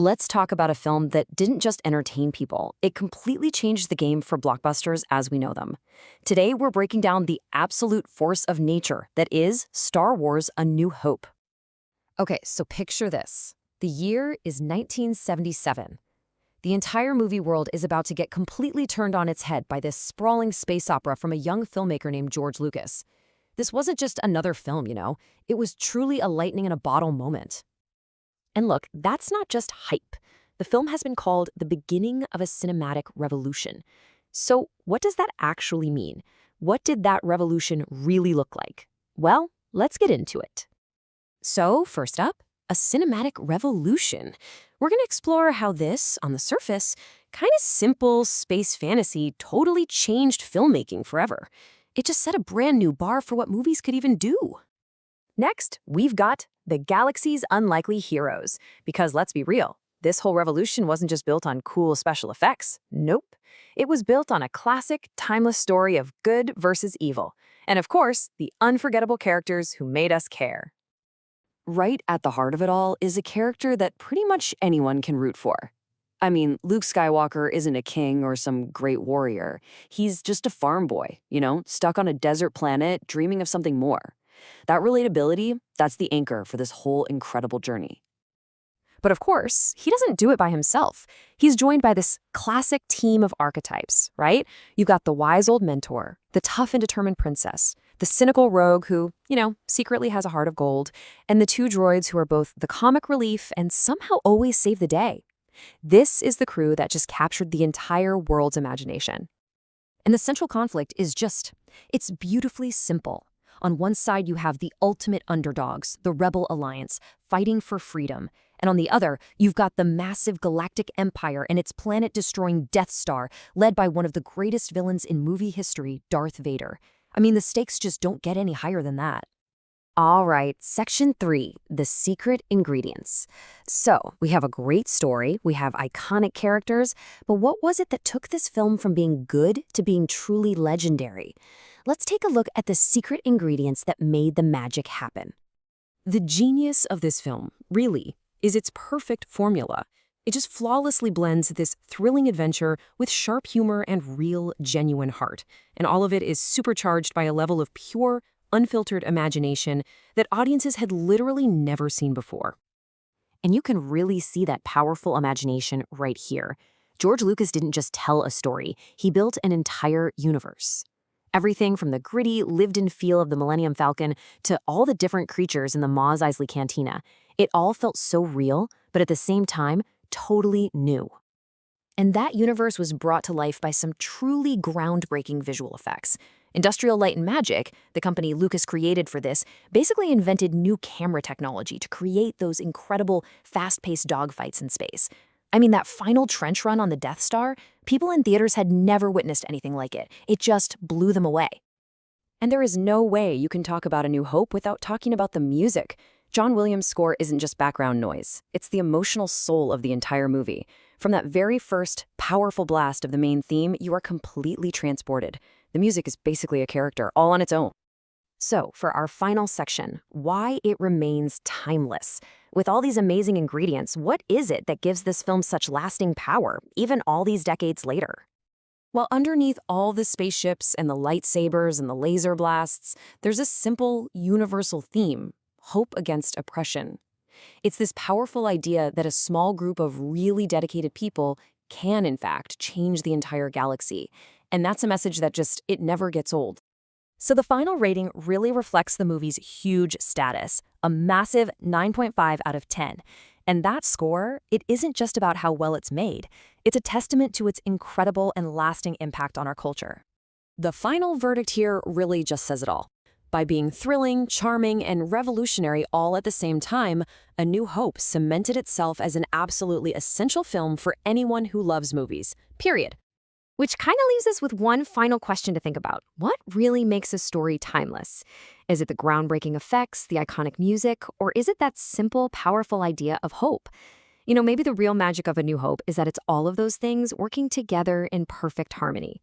Let's talk about a film that didn't just entertain people, it completely changed the game for blockbusters as we know them. Today, we're breaking down the absolute force of nature that is Star Wars: A New Hope. Okay, so picture this. The year is 1977. The entire movie world is about to get completely turned on its head by this sprawling space opera from a young filmmaker named George Lucas. This wasn't just another film. It was truly a lightning-in-a-bottle moment. And look, that's not just hype. The film has been called the beginning of a cinematic revolution. So what does that actually mean? What did that revolution really look like? Well, let's get into it. So first up, a cinematic revolution. We're going to explore how this, on the surface, kind of simple space fantasy totally changed filmmaking forever. It just set a brand new bar for what movies could even do. Next, we've got the galaxy's unlikely heroes. Because let's be real, this whole revolution wasn't just built on cool special effects. Nope. It was built on a classic, timeless story of good versus evil. And of course, the unforgettable characters who made us care. Right at the heart of it all is a character that pretty much anyone can root for. I mean, Luke Skywalker isn't a king or some great warrior. He's just a farm boy, stuck on a desert planet, dreaming of something more. That relatability, that's the anchor for this whole incredible journey. But of course, he doesn't do it by himself. He's joined by this classic team of archetypes, right? You've got the wise old mentor, the tough and determined princess, the cynical rogue who, secretly has a heart of gold, and the two droids who are both the comic relief and somehow always save the day. This is the crew that just captured the entire world's imagination. And the central conflict is it's beautifully simple. On one side, you have the ultimate underdogs, the Rebel Alliance, fighting for freedom. And on the other, you've got the massive galactic empire and its planet-destroying Death Star, led by one of the greatest villains in movie history, Darth Vader. I mean, the stakes just don't get any higher than that. All right, Section 3, the secret ingredients. So, we have a great story, we have iconic characters, but what was it that took this film from being good to being truly legendary? Let's take a look at the secret ingredients that made the magic happen. The genius of this film, really, is its perfect formula. It just flawlessly blends this thrilling adventure with sharp humor and real, genuine heart. And all of it is supercharged by a level of pure, unfiltered imagination that audiences had literally never seen before. And you can really see that powerful imagination right here. George Lucas didn't just tell a story, he built an entire universe. Everything from the gritty, lived-in feel of the Millennium Falcon to all the different creatures in the Mos Eisley Cantina. It all felt so real, but at the same time, totally new. And that universe was brought to life by some truly groundbreaking visual effects. Industrial Light and Magic, the company Lucas created for this, basically invented new camera technology to create those incredible, fast-paced dogfights in space. I mean, that final trench run on the Death Star, people in theaters had never witnessed anything like it. It just blew them away. And there is no way you can talk about A New Hope without talking about the music. John Williams' score isn't just background noise. It's the emotional soul of the entire movie. From that very first, powerful blast of the main theme, you are completely transported. The music is basically a character all on its own. So, for our final section, why it remains timeless. With all these amazing ingredients, what is it that gives this film such lasting power, even all these decades later? Well, underneath all the spaceships and the lightsabers and the laser blasts, there's a simple, universal theme: hope against oppression. It's this powerful idea that a small group of really dedicated people can, in fact, change the entire galaxy. And that's a message that it never gets old. So the final rating really reflects the movie's huge status, a massive 9.5 out of 10. And that score, it isn't just about how well it's made. It's a testament to its incredible and lasting impact on our culture. The final verdict here really just says it all. By being thrilling, charming, and revolutionary all at the same time, A New Hope cemented itself as an absolutely essential film for anyone who loves movies, period. Which kind of leaves us with one final question to think about. What really makes a story timeless? Is it the groundbreaking effects, the iconic music, or is it that simple, powerful idea of hope? Maybe the real magic of A New Hope is that it's all of those things working together in perfect harmony.